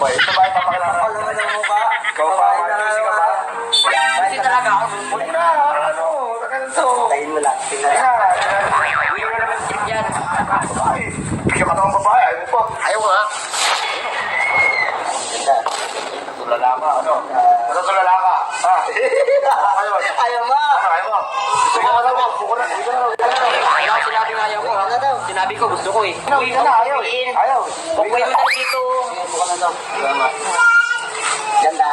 ba? Ito ba, papakilala ka? Alam mo na mo ba? Ikaw pa, Marcos, ka ba? Kasi talaga ako. Huwag na, ano, naganto. Tayin mo lang. Tingnan. Hindi mo naman trip yan. Ay, bigyan ka ng babae, ayaw mo pa. Ayaw nga. Tulala ka, ano? Basta tulala ka. Ha? Ayaw. Ayaw mo. Ano, ayaw mo? Gusto ko na lang, buko na. Hindi ka na, Ayaw, sinabi nga ayaw ko. Ano daw? Sinabi ko, gusto ko eh. Hindi ka na, ayaw. Ayaw. Huwag mo na dito. Buka na daw. Ganda.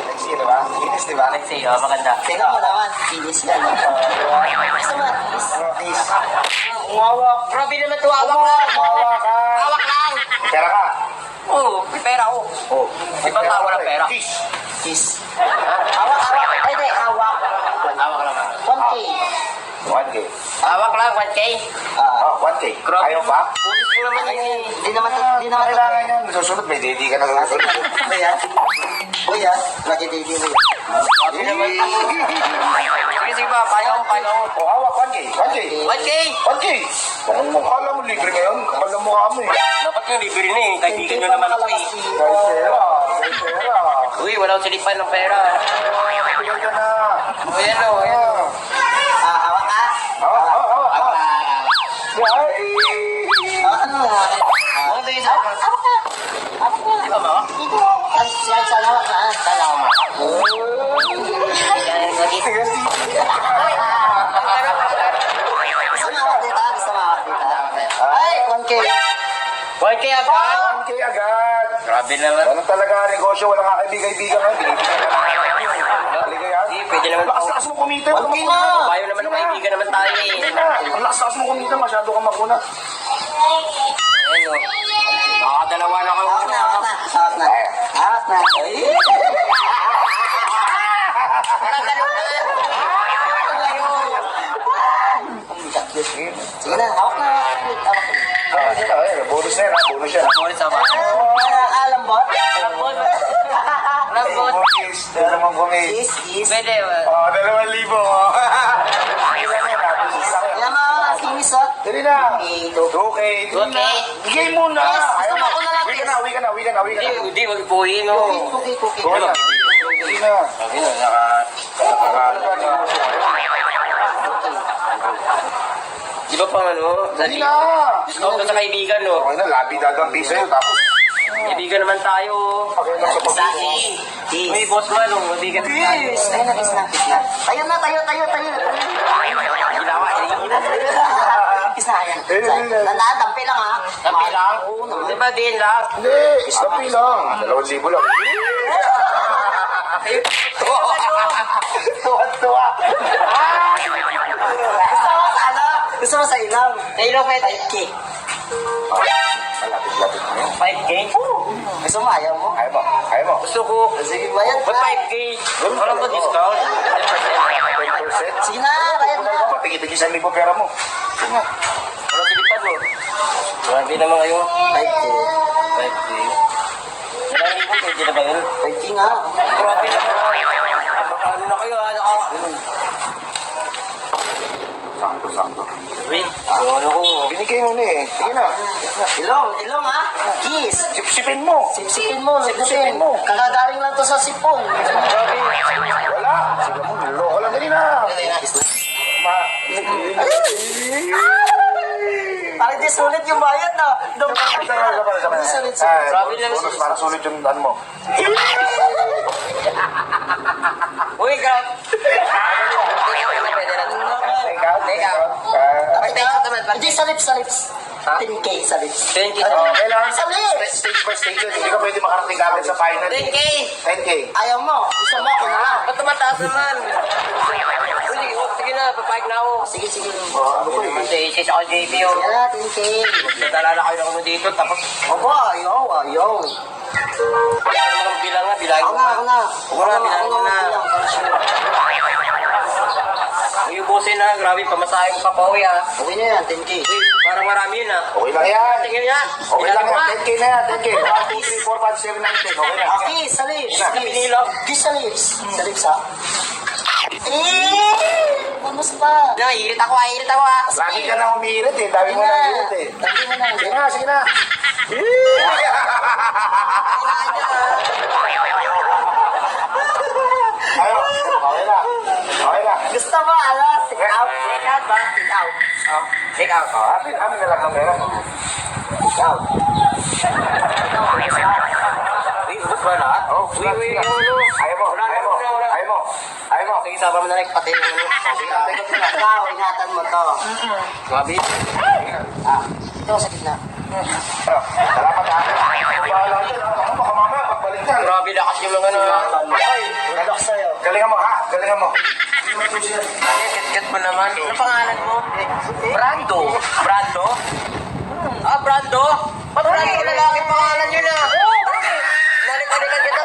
Sexy, di ba? Linis, di ba? Let's say, maganda. Tingnan mo naman. Finish yan. Gusto mo? Kiss. Umawak. Grabe naman ito, hawak lang. Mawa ka. Hawak lang. Pera ka. Oo, may pera ako. Oh. Di ba tawa ng pera? Kiss. Kiss. Hawak. Ay, di. Hawak. Hawak lang. 1K. 1K. Hawak lang, 1K. Oh, 1K. Grabe. Ayaw pa? Putis ko naman yun. Di naman. Kailangan yan. Susunod, may dedi ka na susunod. Kuya. Kuya. Nakititi mo. Grabe naman. Sige, sige ba, payaw ko. Oh, hawak, 1K. 1K. 1K. 1K. Kung mukha lang mo, libre ngayon. Kapal na mukha mo eh. Dapat yung libre na eh. Kaibigan nyo naman ako eh. Dahil pera. Dahil pera. Uy, wala akong silipan ng pera. Bigyan ka na. O yan o, yan o. Hawak ka. Hawak, hawak, hawak. Hawak. Ay! Hawak ano nga. Ano ba yun sa akin? Hawak ka. Hawak ka. Di ba ba? Dito. Sa hawak ka. Salamat. Gusto mo hawak dito? Gusto mo hawak dito? Ay, 1K. 1K agad? 1K agad. Grabe naman. Ganun talaga ang negosyo. Walang kakaibigan-ibigan ngayon. Binibigyan ka na. Halika yan. Hindi, pwede naman. Lakas-lakas mo kumita. 1K na. Bayo naman ng kaibigan naman tayo eh. Ang lakas-lakas mo kumita. Masyado kang makuna. Ayan o. Nakakadalawa na kayo. Hawak na, hawak na. Hawak na. Hawak na. Ay. Sige na, hawak na. Hawak na. Bonus na yan. Bonus yan. Bonus sama. Alambot? Lambot. Lambot. Kumis. Dahil naman kumis. Kiss. Pwede. 2,000. Yan mga kinis oh. Dali na. 2K. 2K. Okay. Bigay mo na. Yes, gusto mo ako na lang, Uwi ka yes. na, uwi ka na, uwi ka na, uwi ka na. Hindi, wag ipuhin o. 2K. Uwi na. Uwi na. Sabi na, Di ba pang ano? Dali Dali. na. Discount ko sa kaibigan no. Okay na, labi dagang piso yun. Tapos, Kaibigan naman tayo. pakilang sa pag-iwas. Uy, boss man, kaibigan tayo. Kiss. Ayun na, kiss na, kiss na. Tayo na, tayo. Ginawa, Kiss na, ayan. Tandaan, dampi lang ha. Dampi lang? Oo naman. Di ba din lang? Hindi, isapi lang. 2,000 lang. Tuwa-tuwa. Gusto mo sa ano? Gusto mo sa ilaw? Sa ilaw pwede. 5K. Malapit-lapit mo yun. 5K? Gusto mo, ayaw mo? Kaya mo, kaya mo. Gusto ko. Sige, bayad Ba't ka. 5K? Walang ba discount? 10%. Sige na, bayad na. Tigil-tigil 1,000 pera mo. Sige nga. Walang silipad mo. Grabe naman kayo. 5K. 5K. Walang libo, pwede na ba yun? 5K nga. Grabe naman. Ano na kayo? Sakto-sakto. Uy, ano ko? Binigay mo na eh. Sige na. Ilong ha? Kiss. Sipsipin mo. Sipsipin mo, Sipsipin mo. Kakagaling lang to sa sipon. Grabe. Wala. Sige mo, niloko lang. Dali na. Ma. Parang di sulit yung bayad na. Di sulit sa... Grabe lang. Bonus para sulit yung dan mo. Uy, grab. Take out. Hindi sa lips. 10K sa lips. 10K. Kailangan Sa lips. stage by stage yun. Hindi ka pwede makarating agad sa final. 10K. 10K. Ayaw mo. Gusto mo ako na lang. Ba't tumataas naman? Uy, sige na, papayag na ako. Sige. Ano naman sa isis ako JP oh. Yan na, 10K. Nadalala kayo na kami dito, tapos Aba, ayaw. ano naman bilang nga, bilangin Ako mo na. Ako na, bilangin mo na. Ayubusin na, grabe, pamasahin pa pa uwi ah. Okay na yan, 10K. Uy, parang marami yun ah. Okay lang yan. Tingnan niya. Okay lang Bilangin mo yan. nga. 10K na yan. 10K. 1, 2, 3, 4, 5, 7, 9, 10. Okay na. Kiss sa lips. Sa pinilo. Kiss sa lips. Sa lips ha. Bonus pa. Hirit ako ah. Lagi ka na umiirit eh. Dami mo na umiirit eh. Dami mo na. Sige na, sige na. out. Take out. Amin na lang ang meron. Out. Uy, ubos ba lahat? Oh, Uy, uy, ayaw mo. Sige, sama mo na like pati yung ano. Ikaw, ingatan mo to. Grabe. Ito sa gitna. Salamat ha. Bahala dyan. Ako baka mamaya pagbalik yan. Grabe lakas yung mga ano. Ay, nalok sa'yo. Galingan mo ha. Galingan mo. Kat mo naman. Ano pangalan mo? Brando. Brando? Ah, Brando? Ba't Brando lalaki pangalan yun ah? Nalik-alikan kita.